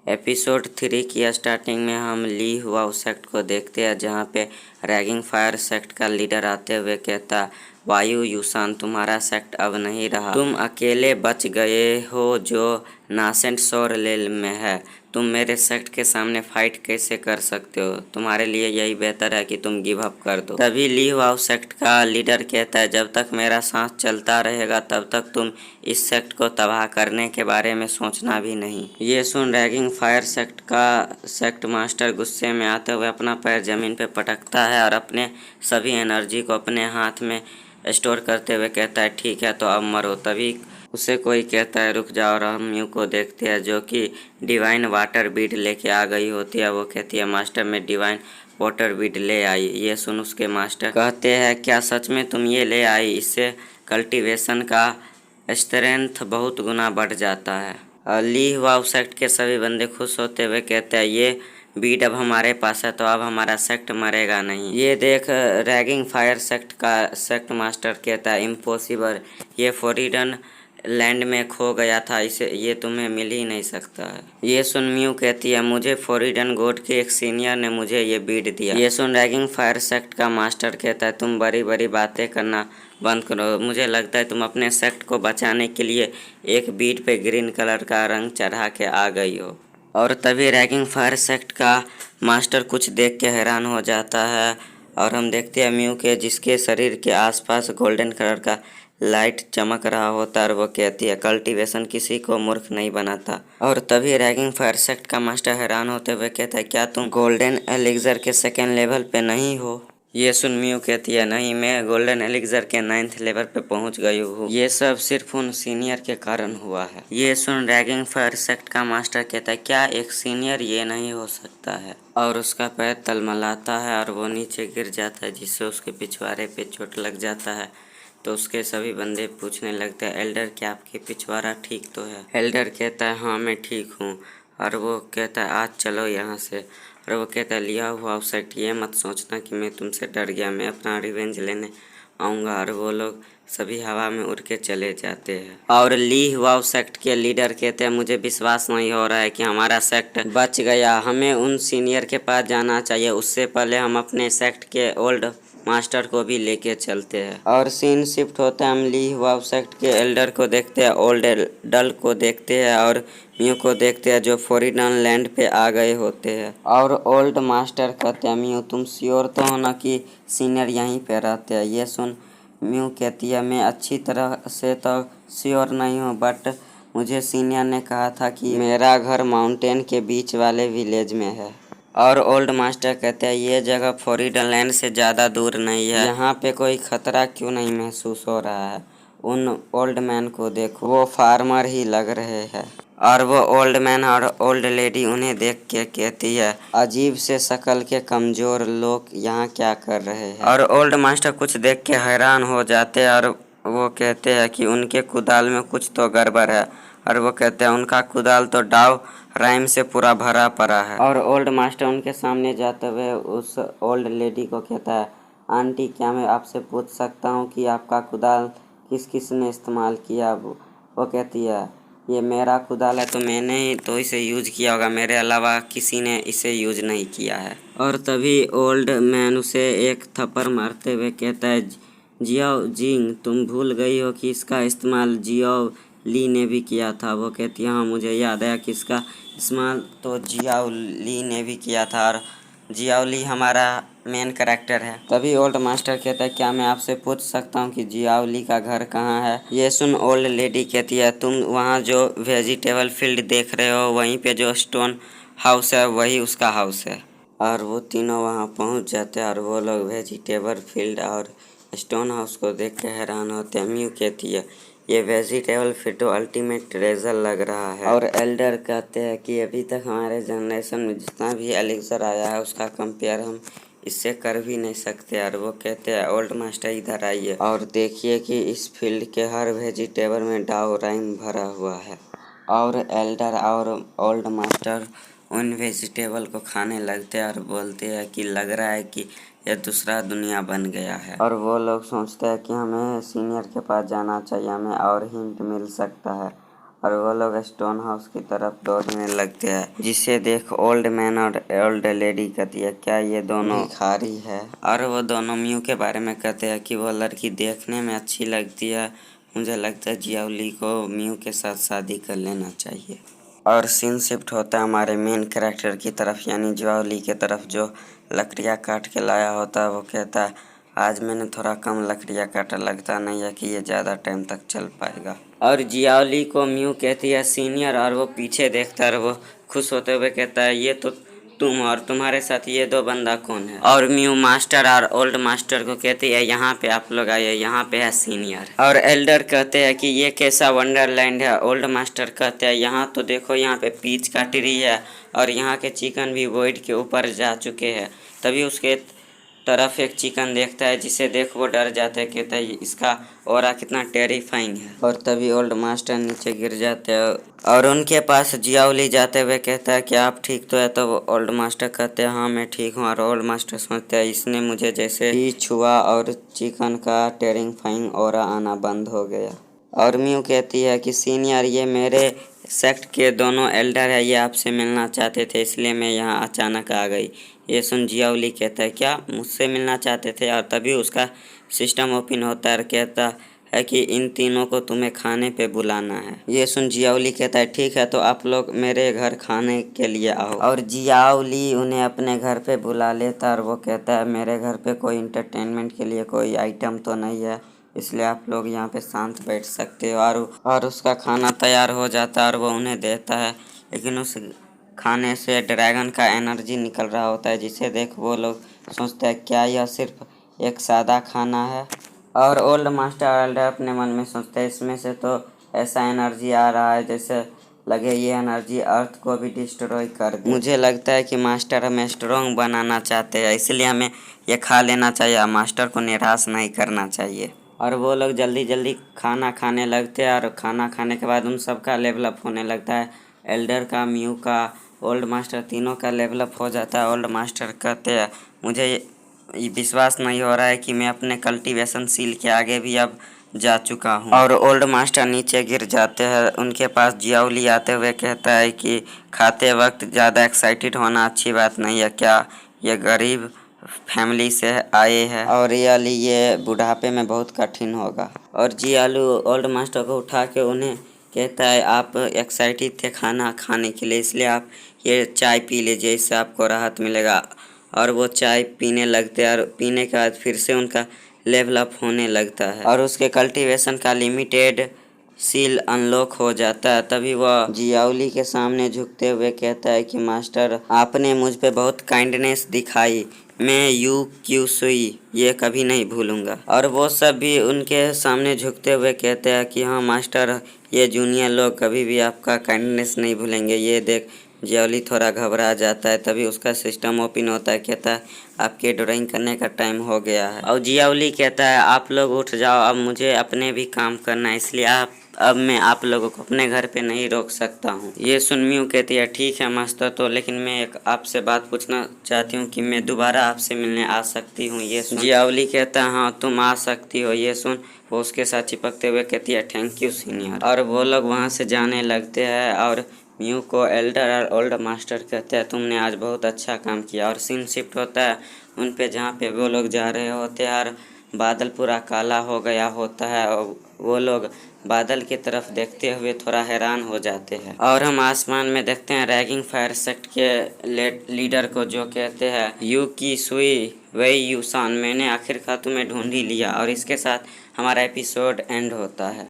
Episode 3 की starting में हम ली हुआ सेक्ट को देखते हैं, जहाँ पे रैगिंग फायर सेक्ट का लीडर आते हुए कहता, वायु यूसान, तुम्हारा सेक्ट अब नहीं रहा। तुम अकेले बच गए हो जो नासेंट सोरलेल में है। तुम मेरे सेक्ट के सामने फाइट कैसे कर सकते हो? तुम्हारे लिए यही बेहतर है कि तुम गिव अप कर दो। तभी ली हुआ सेक्ट का लीडर कहता है, जब तक मेरा सांस चलता रहेगा तब तक तुम इस सेक्ट को तबाह करने के बारे में सोचना भी नहीं। ये सुन रैगिंग फायर सेक्ट का सेक्ट मास्टर गुस्से में आते हुए अपना पैर जमीन पे पटकता है और अपने सभी एनर्जी को अपने हाथ में स्टोर करते हुए कहता है, ठीक है तो अब मरो। तभी उसे कोई कहता है, रुक जाओ। और हम म्यू को देखते हैं जो कि डिवाइन वाटर बीड लेके आ गई होती है। वो कहती है, मास्टर में डिवाइन वाटर बीड ले आई। ये सुन उसके मास्टर कहते हैं, क्या सच में तुम ये ले आई? इससे कल्टीवेशन का स्ट्रेंथ बहुत गुना बढ़ जाता है। ली हुआ सेक्ट के सभी बंदे खुश होते हुए कहते हैं, ये बीट अब हमारे पास है तो अब हमारा सेक्ट मरेगा नहीं। ये देख रैगिंग फायर सेक्ट का सेक्ट मास्टर कहता है, इम्पॉसिबल, ये फॉरिडन लैंड में खो गया था, इसे ये तुम्हें मिल ही नहीं सकता है। ये सुन म्यू कहती है, मुझे फॉरिडन गॉड के एक सीनियर ने मुझे ये बीट दिया। ये सुन रैगिंग फायर सेक्ट का मास्टर कहता है, तुम बड़ी बड़ी बातें करना बंद करो। मुझे लगता है तुम अपने सेक्ट को बचाने के लिए एक बीट पे ग्रीन कलर का रंग चढ़ा के आ गई हो। और तभी रैगिंग फायर सेक्ट का मास्टर कुछ देख के हैरान हो जाता है और हम देखते हैं म्यू के, जिसके शरीर के आसपास गोल्डन कलर का लाइट चमक रहा होता है और वो कहती है, कल्टीवेशन किसी को मूर्ख नहीं बनाता। और तभी रैगिंग फायर सेक्ट का मास्टर हैरान होते हुए कहता है, क्या तुम गोल्डन एलिक्सर के सेकेंड लेवल पे नहीं हो? ये सुन म्यू कहती है, नहीं, मैं गोल्डन एलिक्सर के 9th लेवल पे पहुंच गई हूँ। ये सब सिर्फ उन सीनियर के कारण हुआ है। ये सुन रैगिंग फायर सेक्ट का मास्टर कहता है, क्या एक सीनियर ये नहीं हो सकता है? और उसका पैर तलमलाता है और वो नीचे गिर जाता है, जिससे उसके पिछवाड़े पे चोट लग जाता है। तो उसके सभी बंदे पूछने लगते हैं, एल्डर, क्या आपके पिछवाड़ा ठीक तो है? एल्डर कहता है, हाँ मैं ठीक हूँ। और वो कहता है, आज चलो यहाँ से। और वो कहता है, लिया हुआ सेक्ट, ये मत सोचना कि मैं तुमसे डर गया, मैं अपना रिवेंज लेने आऊँगा। और वो लोग सभी हवा में उड़ के चले जाते हैं। और ली हुआ सेक्ट के लीडर कहते हैं, मुझे विश्वास नहीं हो रहा है कि हमारा सेक्ट बच गया। हमें उन सीनियर के पास जाना चाहिए, उससे पहले हम अपने सेक्ट के ओल्ड मास्टर को भी लेके चलते हैं। और सीन शिफ्ट होता है, हम ली हुआ सेक्ट के एल्डर को देखते हैं, ओल्ड डल को देखते हैं और म्यू को देखते हैं, जो फॉरिडन लैंड पे आ गए होते हैं। और ओल्ड मास्टर कहते हैं, म्यू तुम श्योर तो हो ना कि सीनियर यहीं पे रहते हैं? ये सुन म्यू कहती है, मैं अच्छी तरह से तो श्योर नहीं हूँ, बट मुझे सीनियर ने कहा था कि मेरा घर माउंटेन के बीच वाले विलेज में है। और ओल्ड मास्टर कहते हैं, ये जगह फॉरिडन लैंड से ज़्यादा दूर नहीं है, यहाँ पे कोई खतरा क्यों नहीं महसूस हो रहा है? उन ओल्ड मैन को देखो, वो फार्मर ही लग रहे हैं। और वो ओल्ड मैन और ओल्ड लेडी उन्हें देख के कहती है, अजीब से शक्ल के कमज़ोर लोग यहाँ क्या कर रहे हैं? और ओल्ड मास्टर कुछ देख के हैरान हो जाते हैं और वो कहते हैं कि उनके कुदाल में कुछ तो गड़बड़ है। और वो कहते हैं, उनका कुदाल तो डाव राइम से पूरा भरा पड़ा है। और ओल्ड मास्टर उनके सामने जाते हुए उस ओल्ड लेडी को कहता है, आंटी, क्या मैं आपसे पूछ सकता हूँ कि आपका कुदाल किस किस ने इस्तेमाल किया? वो कहती है, ये मेरा कुदाल है तो मैंने ही तो इसे यूज किया होगा, मेरे अलावा किसी ने इसे यूज नहीं किया है। और तभी ओल्ड मैन उसे एक थप्पड़ मारते हुए कहता है, जियाओ जिंग, तुम भूल गई हो कि इसका इस्तेमाल जियाओ ली ने भी किया था। वो कहती है, हाँ मुझे याद आया कि इसका इस्तेमाल तो जियाओ ली ने भी किया था और जियाओ ली हमारा मेन कैरेक्टर है। तभी ओल्ड मास्टर कहता है, क्या मैं आपसे पूछ सकता हूँ कि जियाओ ली का घर कहाँ है? ये सुन ओल्ड लेडी कहती है, तुम वहाँ जो वेजिटेबल फील्ड देख रहे हो, वहीं पे जो स्टोन हाउस है वही उसका हाउस है। और वो तीनों वहाँ पहुँच जाते हैं और वो लोग वेजिटेबल फील्ड और स्टोन हाउस को देख के हैरान होते हैं। म्यू कहती है, ये वेजिटेबल फील्ड तो अल्टीमेट ट्रेजर लग रहा है। और एल्डर कहते हैं कि अभी तक हमारे जनरेशन में जितना भी एलिक्सर आया है उसका कंपेयर हम इससे कर भी नहीं सकते। और वो कहते हैं, ओल्ड मास्टर इधर आइए और देखिए कि इस फील्ड के हर वेजिटेबल में डाउ राइम भरा हुआ है। और एल्डर और ओल्ड मास्टर उन वेजिटेबल को खाने लगते हैं और बोलते हैं कि लग रहा है कि यह दूसरा दुनिया बन गया है। और वो लोग सोचते हैं कि हमें सीनियर के पास जाना चाहिए, हमें और हिंट मिल सकता है। और वो लोग स्टोन हाउस की तरफ दौड़ने लगते हैं, जिसे देख ओल्ड मैन और ओल्ड लेडी कहती है क्या ये दोनों भिखारी है। और वो दोनों म्यू के बारे में कहते हैं कि वो लड़की देखने में अच्छी लगती है, मुझे लगता है जियाओली को म्यू के साथ शादी कर लेना चाहिए। और सीन शिफ्ट होता है हमारे मेन कैरेक्टर की तरफ यानी जियाओली की तरफ, जो लकड़ियाँ काट के लाया होता है। वो कहता है आज मैंने थोड़ा कम लकड़ियाँ काटा, लगता नहीं है कि ये ज़्यादा टाइम तक चल पाएगा। और जियाओली को म्यू कहती है सीनियर, और वो पीछे देखता है और वो खुश होते हुए कहता है ये तो तुम और तुम्हारे साथ ये दो बंदा कौन है। और म्यू मास्टर और ओल्ड मास्टर को कहती है यहाँ पे आप लोग आइए, यहाँ पे है सीनियर। और एल्डर कहते हैं कि ये कैसा वंडरलैंड है। ओल्ड मास्टर कहते हैं यहाँ तो देखो, यहाँ पे पीच का ट्री है और यहाँ के चिकन भी वॉइड के ऊपर जा चुके हैं। तभी उसके तरफ एक चिकन देखता है, जिसे देख वो डर जाता है, कहता है इसका ऑरा कितना टेरिफाइंग है। और तभी ओल्ड मास्टर नीचे गिर जाते हैं और उनके पास जियाओली जाते हुए कहता है कि आप ठीक तो है। तो वो ओल्ड मास्टर कहते हैं हाँ मैं ठीक हूँ। और ओल्ड मास्टर सोचते हैं इसने मुझे जैसे ही छुआ और चिकन का टेरिफाइंग ऑरा आना बंद हो गया। और म्यू कहती है कि सीनियर ये मेरे सेक्ट के दोनों एल्डर है, ये आपसे मिलना चाहते थे इसलिए मैं यहाँ अचानक आ गई। ये सुन जियाओली कहता है क्या मुझसे मिलना चाहते थे। और तभी उसका सिस्टम ओपन होता है और कहता है कि इन तीनों को तुम्हें खाने पे बुलाना है। ये सुन जियाओली कहता है ठीक है तो आप लोग मेरे घर खाने के लिए आओ। और जियाओली उन्हें अपने घर पे बुला लेता है और वो कहता है मेरे घर पे कोई इंटरटेनमेंट के लिए कोई आइटम तो नहीं है, इसलिए आप लोग यहाँ पे शांत बैठ सकते हो। और उसका खाना तैयार हो जाता है और वो उन्हें देता है, लेकिन उस खाने से ड्रैगन का एनर्जी निकल रहा होता है, जिसे देख वो लोग सोचते हैं क्या यह सिर्फ एक सादा खाना है। और ओल्ड मास्टर एल्डर अपने मन में सोचते हैं इसमें से तो ऐसा एनर्जी आ रहा है जैसे लगे ये एनर्जी अर्थ को भी डिस्ट्रॉय कर दे। मुझे लगता है कि मास्टर हमें स्ट्रॉन्ग बनाना चाहते हैं, इसलिए हमें ये खा लेना चाहिए, मास्टर को निराश नहीं करना चाहिए। और वो लोग जल्दी जल्दी खाना खाने लगते हैं और खाना खाने के बाद उन सबका लेवल अप होने लगता है। एल्डर का, म्यू का, ओल्ड मास्टर तीनों का लेवल अप हो जाता है। ओल्ड मास्टर कहते हैं मुझे ये विश्वास नहीं हो रहा है कि मैं अपने कल्टीवेशन सील के आगे भी अब जा चुका हूँ। और ओल्ड मास्टर नीचे गिर जाते हैं। उनके पास जियाओली आते हुए कहता है कि खाते वक्त ज़्यादा एक्साइटेड होना अच्छी बात नहीं है, क्या ये गरीब फैमिली से आए हैं और ये बुढ़ापे में बहुत कठिन होगा। और जियाओली ओल्ड मास्टर को उठा के उन्हें कहता है आप एक्साइटेड थे खाना खाने के लिए, इसलिए आप ये चाय पी लीजिए, इससे आपको राहत मिलेगा। और वो चाय पीने लगते हैं और पीने के बाद फिर से उनका लेवल अप होने लगता है और उसके कल्टीवेशन का लिमिटेड सील अनलॉक हो जाता है। तभी वह जियाओली के सामने झुकते हुए कहता है कि मास्टर आपने मुझ पे बहुत काइंडनेस दिखाई, मैं यू क्यू सुई ये कभी नहीं भूलूंगा। और वो सब भी उनके सामने झुकते हुए कहते हैं कि हाँ मास्टर ये जूनियर लोग कभी भी आपका काइंडनेस नहीं भूलेंगे। ये देख जियाओली थोड़ा घबरा जाता है। तभी उसका सिस्टम ओपन होता है, कहता है आपके ड्राइंग करने का टाइम हो गया है। और जियाओली कहता है आप लोग उठ जाओ, अब मुझे अपने भी काम करना है, इसलिए अब मैं आप लोगों को अपने घर पे नहीं रोक सकता हूँ। ये सुन म्यू कहती है ठीक है मास्टर, तो लेकिन मैं एक आपसे बात पूछना चाहती हूँ कि मैं दोबारा आपसे मिलने आ सकती हूँ। ये सुन जियाओली कहता है हाँ तुम आ सकती हो। ये सुन वो उसके साथ चिपकते हुए कहती है थैंक यू सीनियर। और वो लोग वहाँ से जाने लगते हैं और म्यू को एल्डर और ओल्ड मास्टर कहते हैं तुमने आज बहुत अच्छा काम किया। और सीन शिफ्ट होता है उन पे जहाँ पे वो लोग जा रहे होते हैं और बादल पूरा काला हो गया होता है और वो लोग बादल की तरफ देखते हुए थोड़ा हैरान हो जाते हैं। और हम आसमान में देखते हैं रैगिंग फायर सेक्ट के लीडर को, जो कहते हैं यू की सुई वही यूसान, मैंने आखिरकार तुम्हें ढूंढ ही लिया। और इसके साथ हमारा एपिसोड एंड होता है।